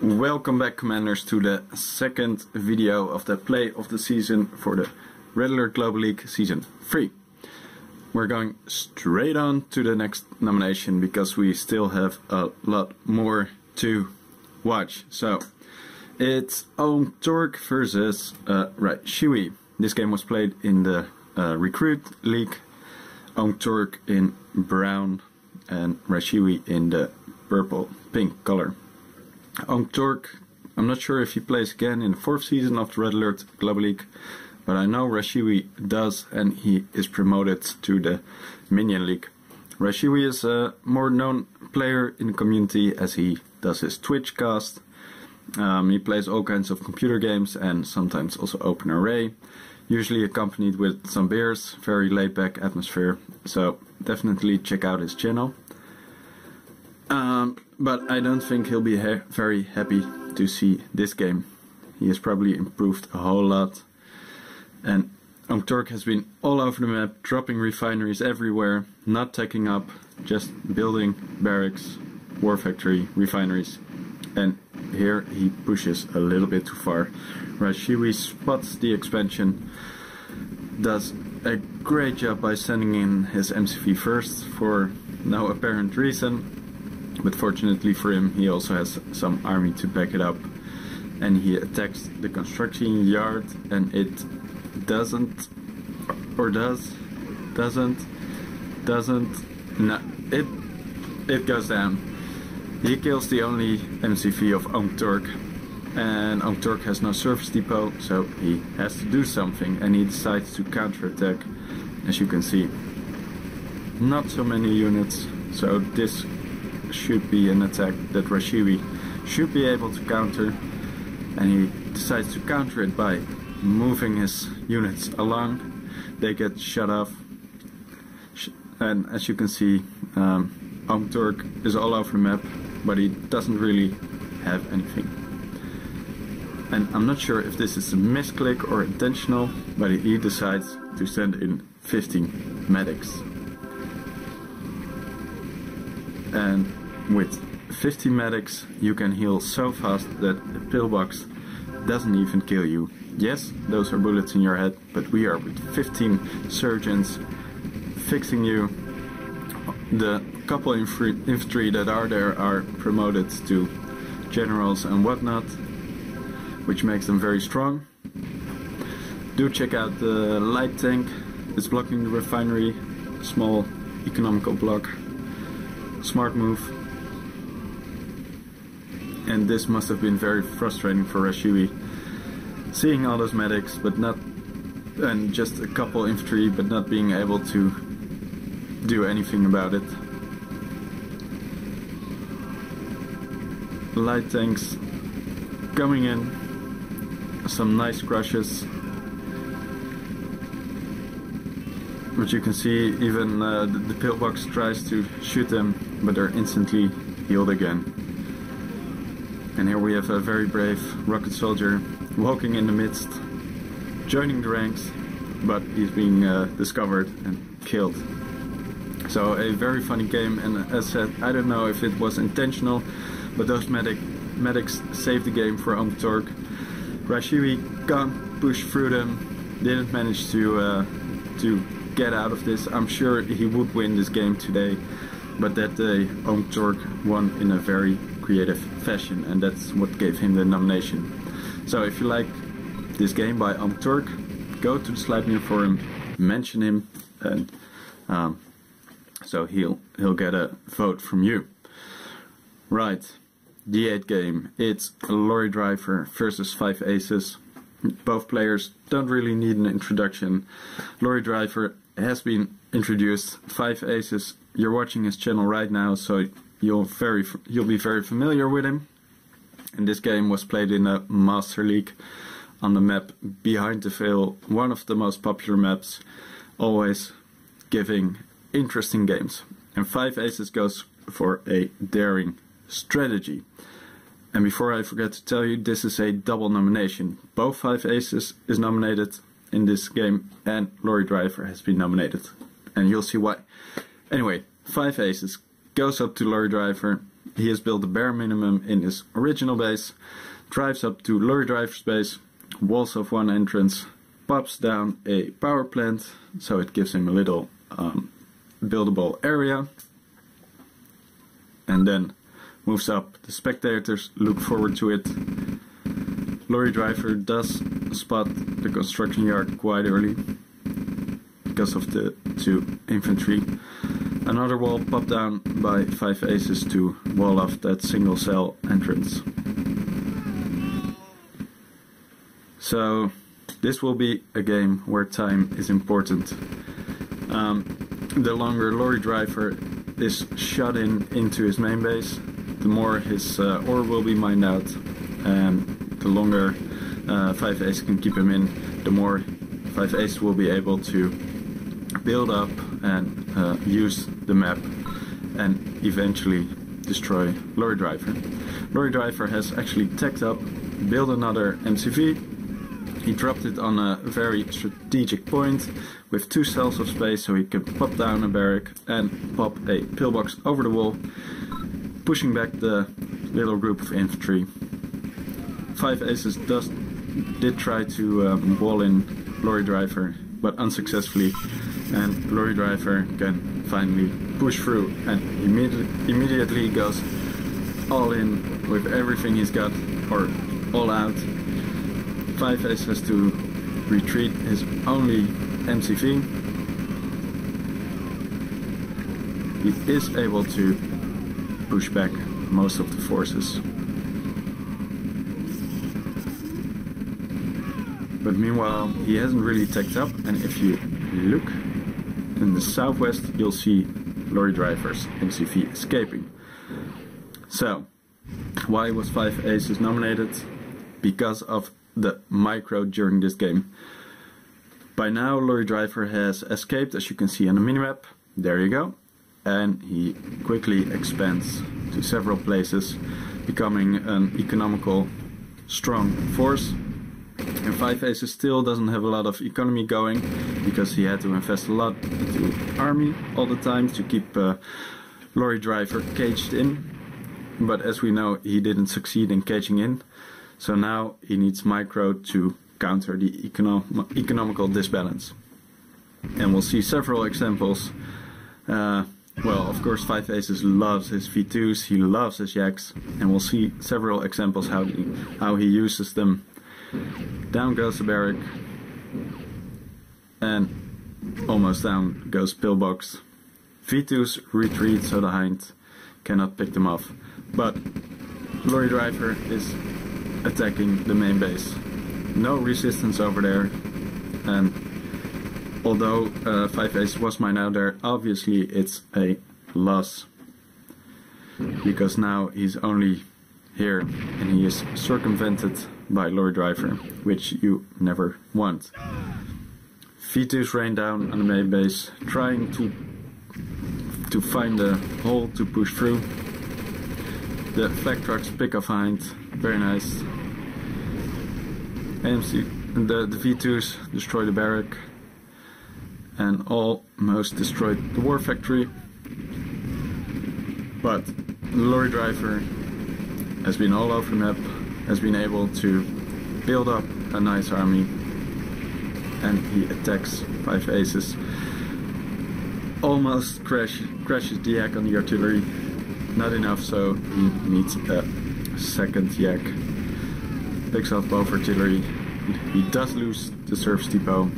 Welcome back, Commanders, to the second video of the play of the season for the Red Alert Global League Season 3. We're going straight on to the next nomination because we still have a lot more to watch. So, it's Torque versus RAGL. This game was played in the Recruit League. Torque in brown and RAGL in the purple-pink color. Torque, I'm not sure if he plays again in the 4th season of the Red Alert Global League, but I know RAGL does, and he is promoted to the Minion League. RAGL is a more known player in the community as he does his Twitch cast. He plays all kinds of computer games and sometimes also open array, usually accompanied with some beers, very laid back atmosphere, so definitely check out his channel. But I don't think he'll be very happy to see this game. He has probably improved a whole lot. And Torque has been all over the map, dropping refineries everywhere, not taking up, just building barracks, war factory, refineries. And here he pushes a little bit too far. RAGL spots the expansion, does a great job by sending in his MCV first for no apparent reason. But fortunately for him, he also has some army to back it up. And he attacks the construction yard, and it doesn't, no, it goes down. He kills the only MCV of Torque, and Torque has no service depot, so he has to do something, and he decides to counterattack. As you can see, not so many units, so this should be an attack that RAGL should be able to counter, and he decides to counter it by moving his units along. They get shut off, and as you can see, Torque is all over the map, but he doesn't really have anything. And I'm not sure if this is a misclick or intentional, but he decides to send in 15 medics. And with 15 medics, you can heal so fast that the pillbox doesn't even kill you. Yes, those are bullets in your head, but we are with 15 surgeons fixing you. The couple infantry that are there are promoted to generals and whatnot, which makes them very strong. Do check out the light tank. It's blocking the refinery. Small economical block. Smart move. And this must have been very frustrating for RAGL, seeing all those medics, but not, and just a couple infantry, but not being able to do anything about it. Light tanks coming in, some nice crushes. But you can see even the pillbox tries to shoot them, but they're instantly healed again. And here we have a very brave rocket soldier walking in the midst, joining the ranks, but he's being discovered and killed. So a very funny game, and as said, I don't know if it was intentional, but those medics saved the game for Torque. RAGL can't push through them, didn't manage to get out of this. I'm sure he would win this game today, but that day Torque won in a very creative fashion, and that's what gave him the nomination. So if you like this game by Torque, go to the Sleipnir forum, mention him, and so he'll get a vote from you. Right, the 8th game. It's a lorry driver versus 5 aces. Both players don't really need an introduction. Lorry driver has been introduced. 5 aces. You're watching his channel right now, so you'll be very familiar with him. And this game was played in a Master League on the map Behind the Veil, one of the most popular maps, always giving interesting games. And 5 aces goes for a daring strategy. And before I forget to tell you, this is a double nomination. Both 5 aces is nominated in this game, and lorry driver has been nominated. And you'll see why. Anyway, 5 aces goes up to lorry driver, he has built the bare minimum in his original base, drives up to lorry driver's base, walls off one entrance, pops down a power plant, so it gives him a little buildable area, and then moves up. The spectators look forward to it. Lorry driver does spot the construction yard quite early because of the 2 infantry. Another wall popped down by 5 aces to wall off that single cell entrance. So this will be a game where time is important. The longer lorry driver is shut into his main base, the more his ore will be mined out, and the longer 5 ace can keep him in, the more 5 ace will be able to build up and use the map and eventually destroy lorry driver. Lorry driver has actually teched up, built another MCV. He dropped it on a very strategic point with 2 cells of space, so he can pop down a barrack and pop a pillbox over the wall, pushing back the little group of infantry. 5 aces did try to wall in lorry driver, but unsuccessfully, and lorry driver can finally push through and immediately goes all in with everything he's got, or all out. 5 ace has to retreat his only MCV. He is able to push back most of the forces. But meanwhile, he hasn't really teched up, and if you look in the southwest, you'll see lorry driver's MCV escaping. So, why was 5 aces nominated? Because of the micro during this game. By now, lorry driver has escaped, as you can see on the minimap. There you go. And he quickly expands to several places, becoming an economical, strong force. And 5 aces still doesn't have a lot of economy going, because he had to invest a lot into army all the time to keep lorry driver caged in. But as we know, he didn't succeed in caging in. So now he needs micro to counter the economical disbalance. And we'll see several examples. Well, of course, 5 aces loves his V2s, he loves his yaks, and we'll see several examples how he uses them. Down goes the barrack, and almost down goes pillbox. V2s retreat, so the hind cannot pick them off. But lorry driver is attacking the main base. No resistance over there, and although 5 ace was mined out there, obviously it's a loss, because now he's only here and he is circumvented by lorry driver, which you never want. V2s rain down on the main base, trying to find a hole to push through. The flag trucks pick off hind, very nice. The V2s destroy the barrack and almost destroyed the war factory. But the lorry driver has been all over the map, has been able to build up a nice army, and he attacks 5 aces. Almost crashes the yak on the artillery. Not enough, so he needs a second yak. Picks off both artillery. He does lose the service depot,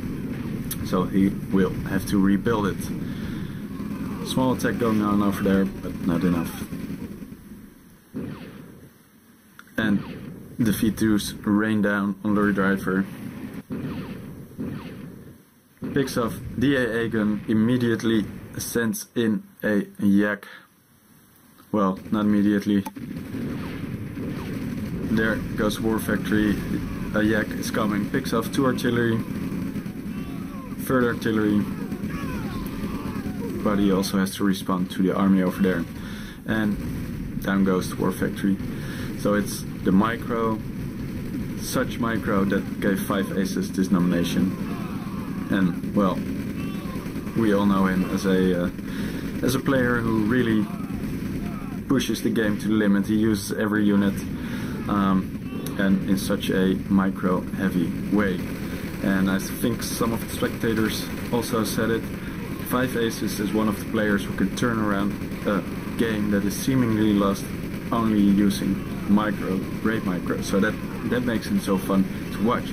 so he will have to rebuild it. Small attack going on over there, but not enough. And the V2s rain down on lorry driver. Picks off the AA gun, immediately sends in a yak. Well, not immediately. There goes war factory. A yak is coming, picks off 2 artillery, further artillery, but he also has to respond to the army over there. And down goes the war factory. So it's the micro, such micro, that gave 5 aces this nomination. And well, we all know him as a player who really pushes the game to the limit. He uses every unit and in such a micro heavy way. And I think some of the spectators also said it. 5 Aces is one of the players who can turn around a game that is seemingly lost only using great micro. So that makes him so fun to watch.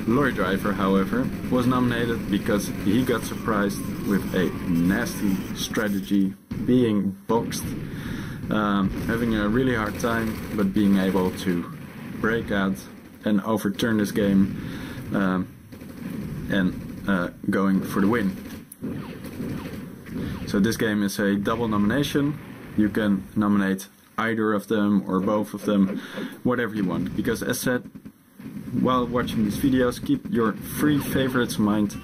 Lorry Driver, however, was nominated because he got surprised with a nasty strategy, being boxed, having a really hard time, but being able to break out and overturn this game and going for the win. So this game is a double nomination. You can nominate either of them or both of them, whatever you want, because as said, while watching these videos, keep your 3 favorites in mind.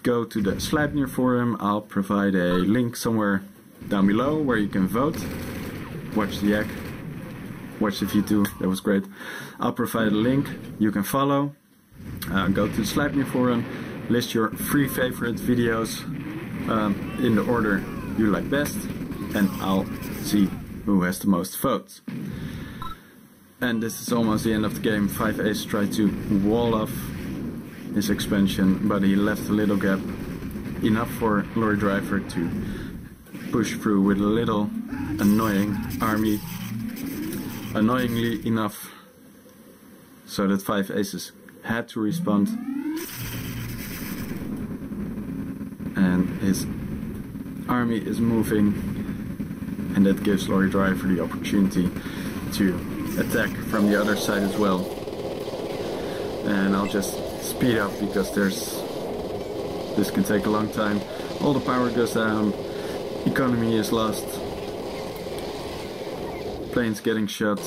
Go to the Sleipnir forum. I'll provide a link somewhere down below where you can vote. Watch the egg. Watch the V2, that was great. I'll provide a link you can follow. Go to the Sleipnir forum, list your 3 favorite videos in the order you like best, and I'll see who has the most votes. And this is almost the end of the game. 5 Ace tried to wall off his expansion, but he left a little gap, enough for Lorry Driver to push through with a little annoying army. Annoyingly enough so that 5 Aces had to respond. And his army is moving, and that gives Lorry Driver the opportunity to attack from the other side as well. And I'll just speed up because this can take a long time. All the power goes down, economy is lost, planes getting shot,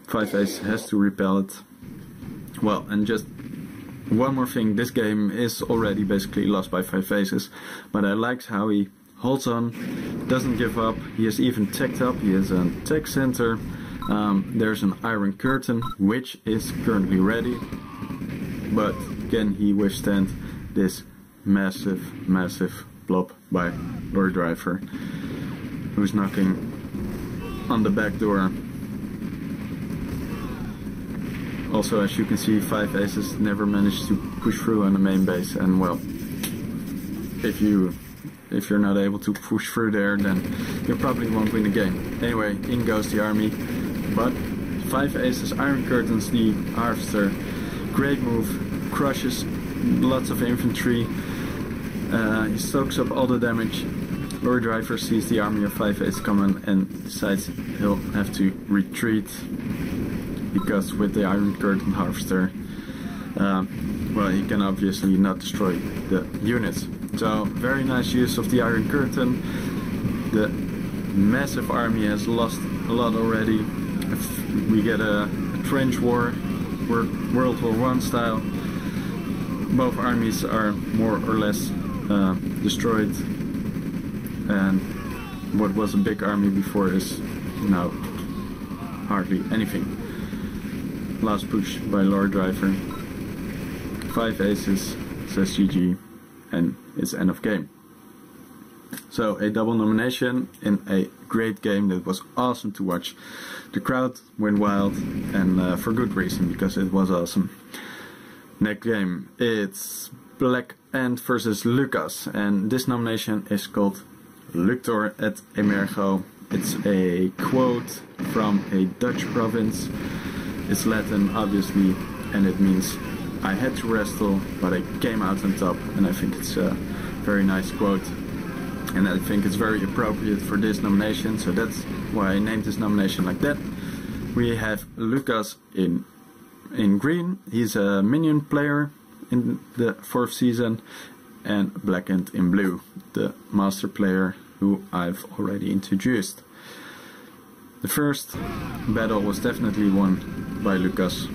5 Ace has to repel it. Well, and just one more thing, this game is already basically lost by 5 Aces, but I like how he holds on, doesn't give up. He is even teched up, he has a tech center. There's an Iron Curtain, which is currently ready, but can he withstand this massive blob by Lorry Driver, who's knocking on the back door. Also, as you can see, 5 Aces never managed to push through on the main base, and well, if you're not able to push through there, then you probably won't win the game. Anyway, in goes the army, but 5 Aces Iron Curtains the Harvester. Great move, crushes lots of infantry, he soaks up all the damage. Lorry Driver sees the army of 5 Aces coming and decides he'll have to retreat, because with the Iron Curtain Harvester, well, he can obviously not destroy the units. So, very nice use of the Iron Curtain. The massive army has lost a lot already. If we get a trench war, World War I style. Both armies are more or less destroyed, and what was a big army before is now hardly anything. Last push by Lorry Driver. 5 Aces says GG, and it's end of game. So a double nomination in a great game that was awesome to watch. The crowd went wild, and for good reason, because it was awesome. Next game, it's Black Ant versus Lucas, and this nomination is called Luctor et Emergo. It's a quote from a Dutch province. It's Latin, obviously, and it means I had to wrestle, but I came out on top. And I think it's a very nice quote, and I think it's very appropriate for this nomination, so that's why I named this nomination like that. We have Lucas in green. He's a minion player in the 4th season, and Black Ant in blue, the master player who I've already introduced. The first battle was definitely won by Lucas,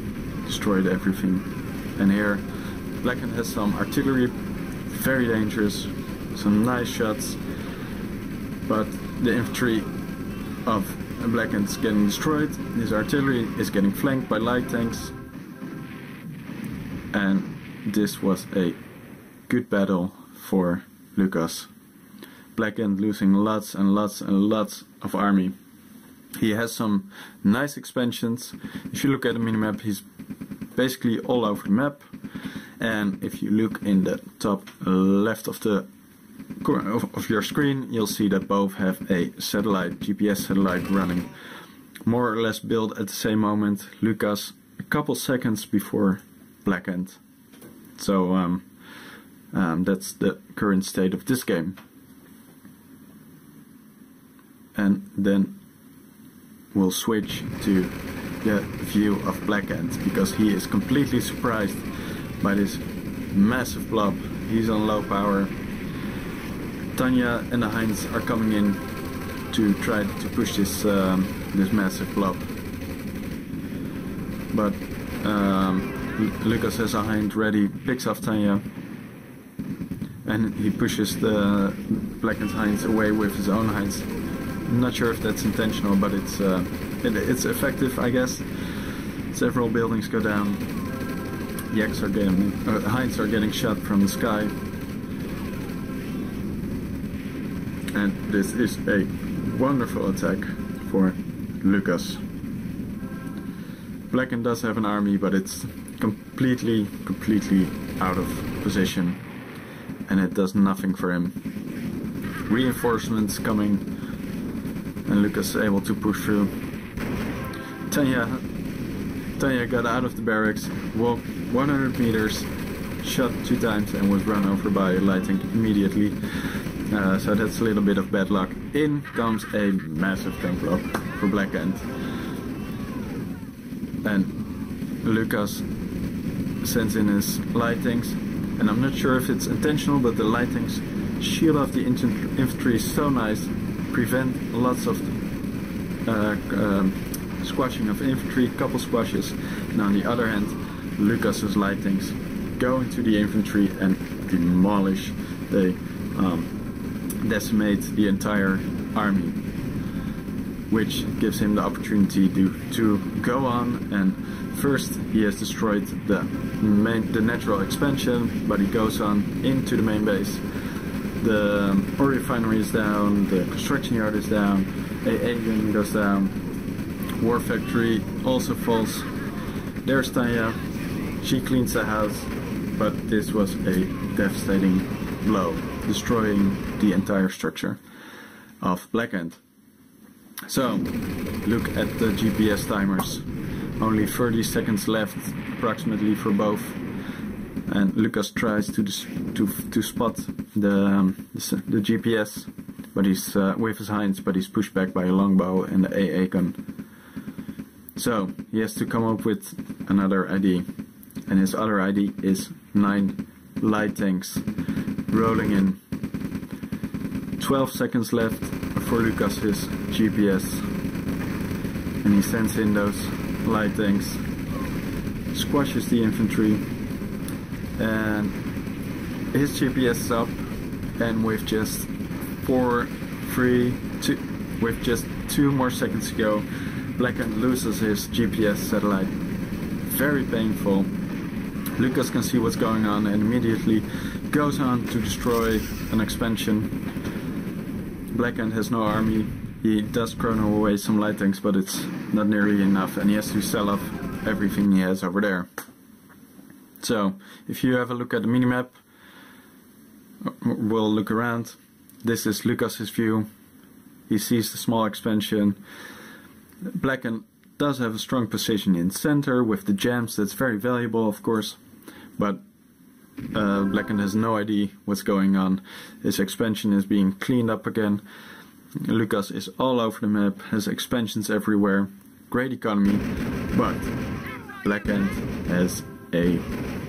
destroyed everything. And here Black Ant has some artillery, very dangerous, some nice shots, but the infantry of Black Ant is getting destroyed. His artillery is getting flanked by light tanks, and this was a good battle for Lucas. Black Ant losing lots and lots and lots of army. He has some nice expansions. If you look at the minimap, he's basically all over the map. And if you look in the top left of the corner of your screen, you'll see that both have a satellite, GPS satellite running more or less built at the same moment. Lucas a couple seconds before Black Ant. So that's the current state of this game. And then we'll switch to the view of Black Ant, because he is completely surprised by this massive blob. He's on low power. Tanya and the Heinz are coming in to try to push this this massive blob. But Lucas has a Heinz ready, picks off Tanya, and he pushes the Black Ant Heinz away with his own Heinz. I'm not sure if that's intentional, but it's effective, I guess. Several buildings go down. Yaks are getting, Heinz are getting shot from the sky. And this is a wonderful attack for Lucas. Black Ant does have an army, but it's completely out of position. And it does nothing for him. Reinforcements coming, and Lucas is able to push through. Tanya got out of the barracks, walked 100 meters, shot 2 times, and was run over by lighting immediately. So that's a little bit of bad luck. In comes a massive tank block for Black Ant. And Lucas sends in his lightings, and I'm not sure if it's intentional, but the lightings shield off the infantry so nice, prevent lots of squashing of infantry, couple squashes. And on the other hand, Lucas's lightings go into the infantry and demolish. They decimate the entire army, which gives him the opportunity to go on. And first he has destroyed the natural expansion, but he goes on into the main base. The ore refinery is down, the construction yard is down, AA unit goes down, war factory also falls. There's Tanya, she cleans the house, but this was a devastating blow, destroying the entire structure of Black Ant. So, look at the GPS timers. Only 30 seconds left, approximately, for both. And Lucas tries to spot the GPS, but he's with his Heinz, but he's pushed back by a longbow and the AA gun. So he has to come up with another ID, and his other ID is 9 light tanks rolling in. 12 seconds left for Lucas's GPS, and he sends in those light tanks, squashes the infantry, and his GPS is up, and with just 2 more seconds to go, Black Ant loses his GPS satellite. Very painful. Lucas can see what's going on and immediately goes on to destroy an expansion. Black Ant has no army. He does chrono away some light tanks, but it's not nearly enough, and he has to sell off everything he has over there. So, if you have a look at the minimap, we'll look around. This is Lucas's view. He sees the small expansion. Black Ant does have a strong position in center with the gems. That's very valuable, of course, but Black Ant has no idea what's going on. His expansion is being cleaned up again. Lucas is all over the map, has expansions everywhere, great economy, but Black Ant has a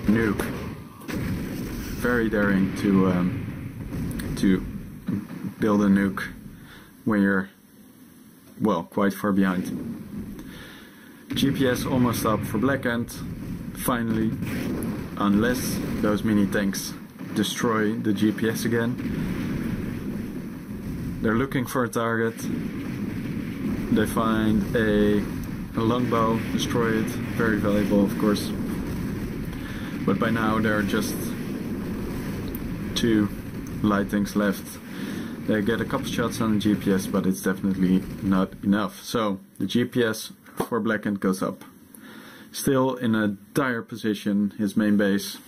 nuke. Very daring to build a nuke when you're, well, quite far behind. GPS almost up for Black Ant, finally, unless those mini tanks destroy the GPS again. They're looking for a target. They find a longbow, destroy it, very valuable, of course. But by now there are just 2 light tanks left. They get a couple shots on the GPS, but it's definitely not enough. So the GPS for Blackened goes up. Still in a dire position, his main base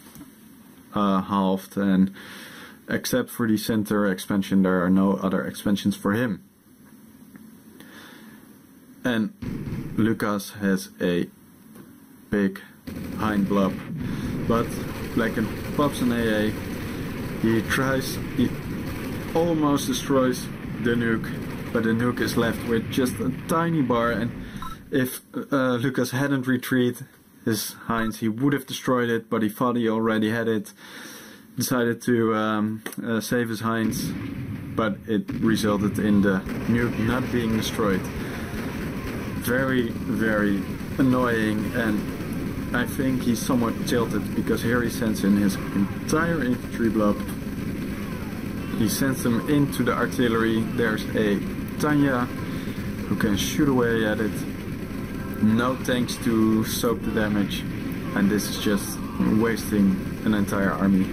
halved, and except for the center expansion, there are no other expansions for him. And Lucas has a big hind blob, but Blackened pops an AA. He almost destroys the nuke, but the nuke is left with just a tiny bar, and if Lucas hadn't retreated his Heinz, he would have destroyed it, but he thought he already had it. Decided to save his Heinz, but it resulted in the nuke not being destroyed. Very, very annoying, and I think he's somewhat tilted because here he sends in his entire infantry blob. He sends them into the artillery. There's a Tanya who can shoot away at it. No tanks to soak the damage, and this is just wasting an entire army.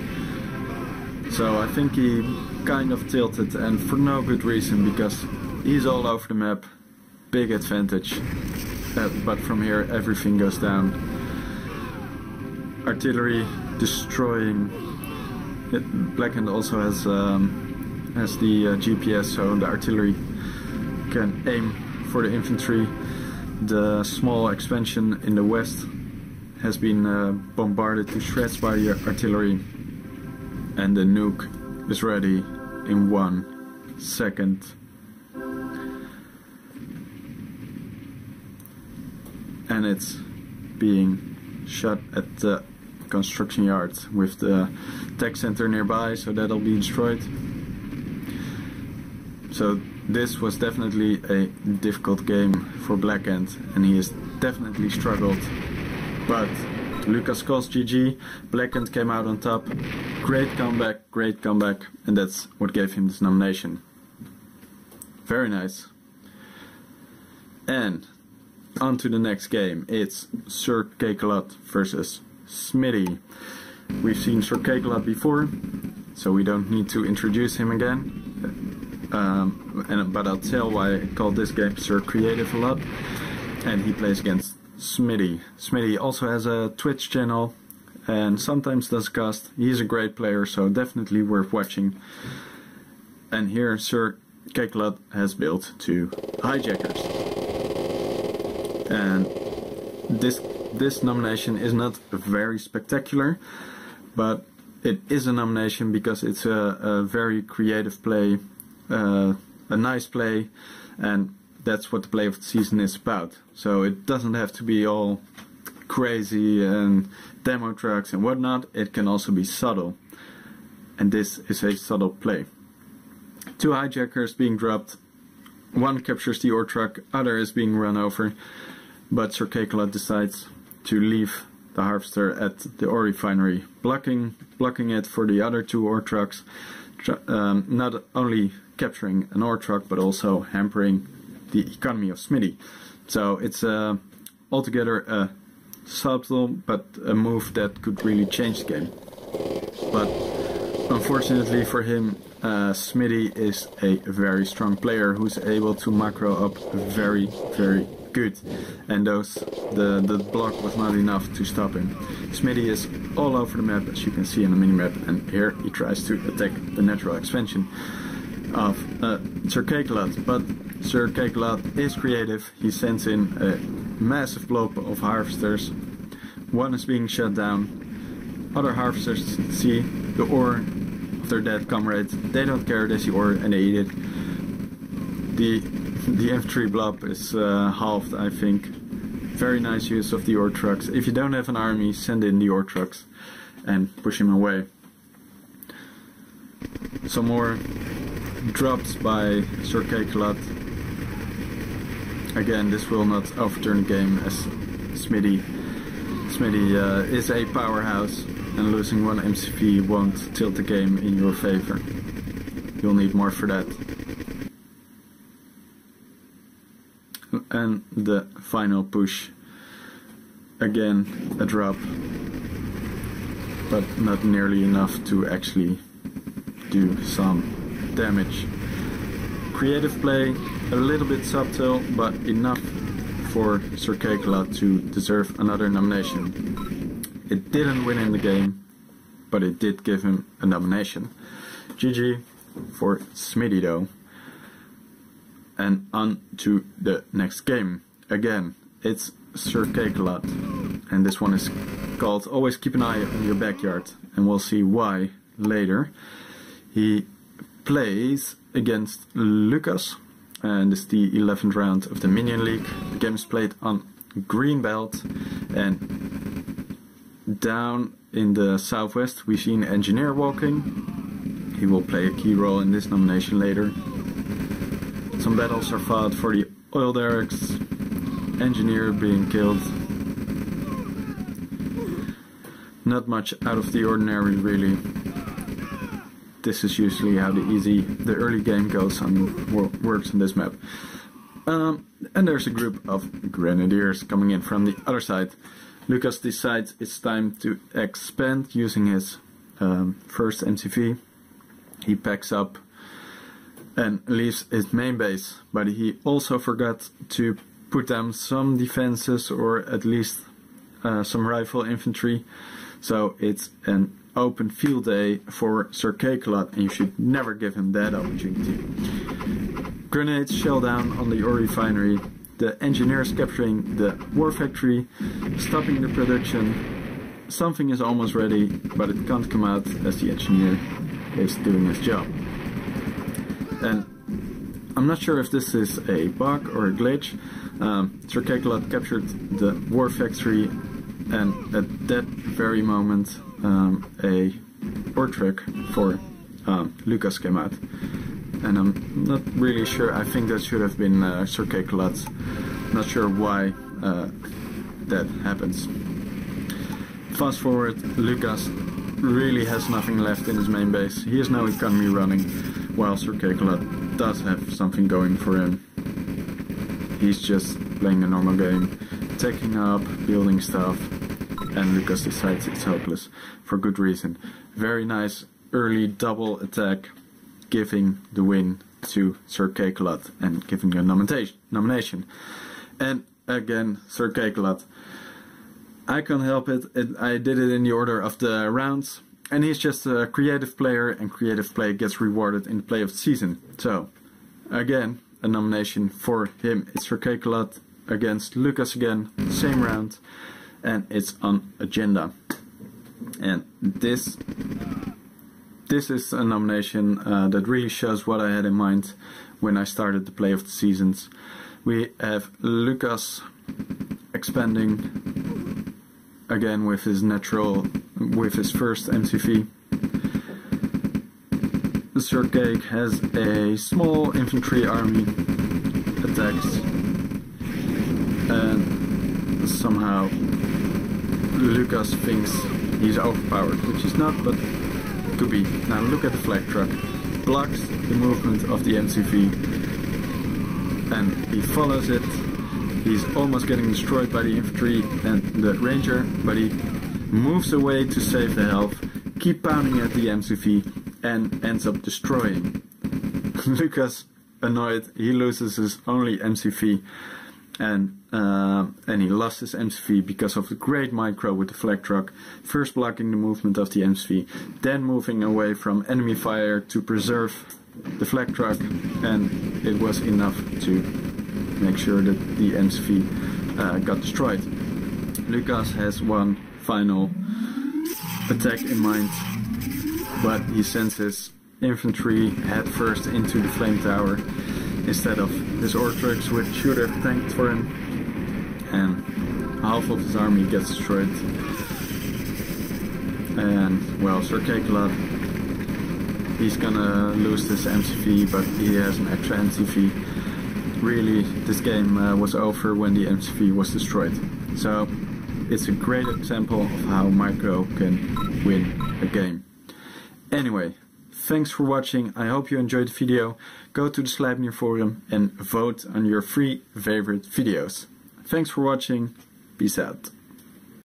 So I think he kind of tilted, and for no good reason, because he's all over the map. Big advantage, but from here everything goes down. Artillery destroying. Blackened also has the GPS, so the artillery can aim for the infantry. The small expansion in the west has been bombarded to shreds by the artillery, and the nuke is ready in 1 second. And it's being shot at the construction yard with the tech center nearby, so that'll be destroyed. So this was definitely a difficult game for Blackened, and he has definitely struggled. But Lucas calls GG, Blackened came out on top. Great comeback, and that's what gave him this nomination. Very nice. And on to the next game. It's Sir Cakelot versus Smitty. We've seen Sir Cakelot before, so we don't need to introduce him again. But I'll tell why I call this game Sir Creative a lot. And he plays against Smitty. Smitty also has a Twitch channel and sometimes does cast. He's a great player, so definitely worth watching. And here Sir Cakelot has built 2 hijackers. And this nomination is not very spectacular, but it is a nomination because it's a very creative play, a nice play, and that's what the play of the season is about. So it doesn't have to be all crazy and demo trucks and whatnot. It can also be subtle, and this is a subtle play. 2 hijackers being dropped, one captures the ore truck, other is being run over, but Sir Cakelot decides to leave the harvester at the ore refinery, blocking it for the other 2 ore trucks, not only capturing an ore truck but also hampering the economy of Smitty. So it's altogether a subtle but a move that could really change the game. But unfortunately for him, Smitty is a very strong player who's able to macro up very, very good, and the block was not enough to stop him. Smitty is all over the map, as you can see in the minimap, and here he tries to attack the natural expansion of Sir Cakelot, but Sir Cakelot is creative. He sends in a massive blob of harvesters. One is being shut down. Other harvesters see the ore of their dead comrade. They don't care, they see ore and they eat it. The infantry blob is halved, I think. Very nice use of the ore trucks. If you don't have an army, send in the ore trucks and push him away. Some more drops by Sir Cakelot. Again, this will not overturn the game, as Smitty is a powerhouse, and losing 1 MCV won't tilt the game in your favor. You'll need more for that. And the final push. Again, a drop, but not nearly enough to actually do some damage. creative play, a little bit subtle, but enough for RAGL to deserve another nomination. It didn't win in the game, but it did give him a nomination. GG for Smitty though. And on to the next game. Again, it's RAGL, and this one is called Always Keep an Eye on Your Backyard, and we'll see why later. He plays against Lucas, and it's the 11th round of the Minion League. The game is played on green belt, and down in the southwest we see an engineer walking. He will play a key role in this nomination later. Some battles are fought for the oil derricks, engineer being killed. Not much out of the ordinary really. This is usually how the early game goes and works on this map. And there's a group of grenadiers coming in from the other side. Lucas decides it's time to expand using his first MCV. He packs up and leaves his main base, but he also forgot to put down some defenses, or at least some rifle infantry. So it's an open field day for RAGL, and you should never give him that opportunity. Grenades shell down on the ore refinery. The engineers capturing the war factory, stopping the production. Something is almost ready, but it can't come out as the engineer is doing his job. And I'm not sure if this is a bug or a glitch. RAGL captured the war factory, and at that very moment a ore truck for Lucas came out. And I'm not really sure, I think that should have been RAGL. Not sure why that happens. Fast forward, Lucas really has nothing left in his main base. He has no economy running, while RAGL does have something going for him. He's just playing a normal game, taking up, building stuff, and Lucas decides it's hopeless, for good reason. Very nice early double attack, giving the win to RAGL and giving a nomination. And again, RAGL. I can't help it. I did it in the order of the rounds, and he's just a creative player, and creative play gets rewarded in the play of the season. So, again, a nomination for him. It's RAGL against Lucas again, same round, and it's on agenda. And this is a nomination that really shows what I had in mind when I started the play of the seasons. We have Lucas expanding again with his first MCV. RAGL has a small infantry army, attacks, and somehow Lucas thinks he's overpowered, which he's not, but could be. Now look at the flag truck, blocks the movement of the MCV, and he follows it. He's almost getting destroyed by the infantry and the ranger, but he moves away to save the health, keep pounding at the MCV, and ends up destroying. Lucas, annoyed, he loses his only MCV, and he lost his MCV because of the great micro with the flag truck, first blocking the movement of the MCV, then moving away from enemy fire to preserve the flag truck, and it was enough to make sure that the MCV got destroyed. Lucas has one final attack in mind, but he sends his infantry head first into the flame tower instead of his ore trucks, which should have tanked for him, and half of his army gets destroyed. And well, RAGL, he's gonna lose this MCV, but he has an extra MCV. Really, this game was over when the MCV was destroyed. So it's a great example of how micro can win a game. Anyway, thanks for watching. I hope you enjoyed the video. Go to the Sleipnir forum and vote on your 3 favorite videos. Thanks for watching. Peace out.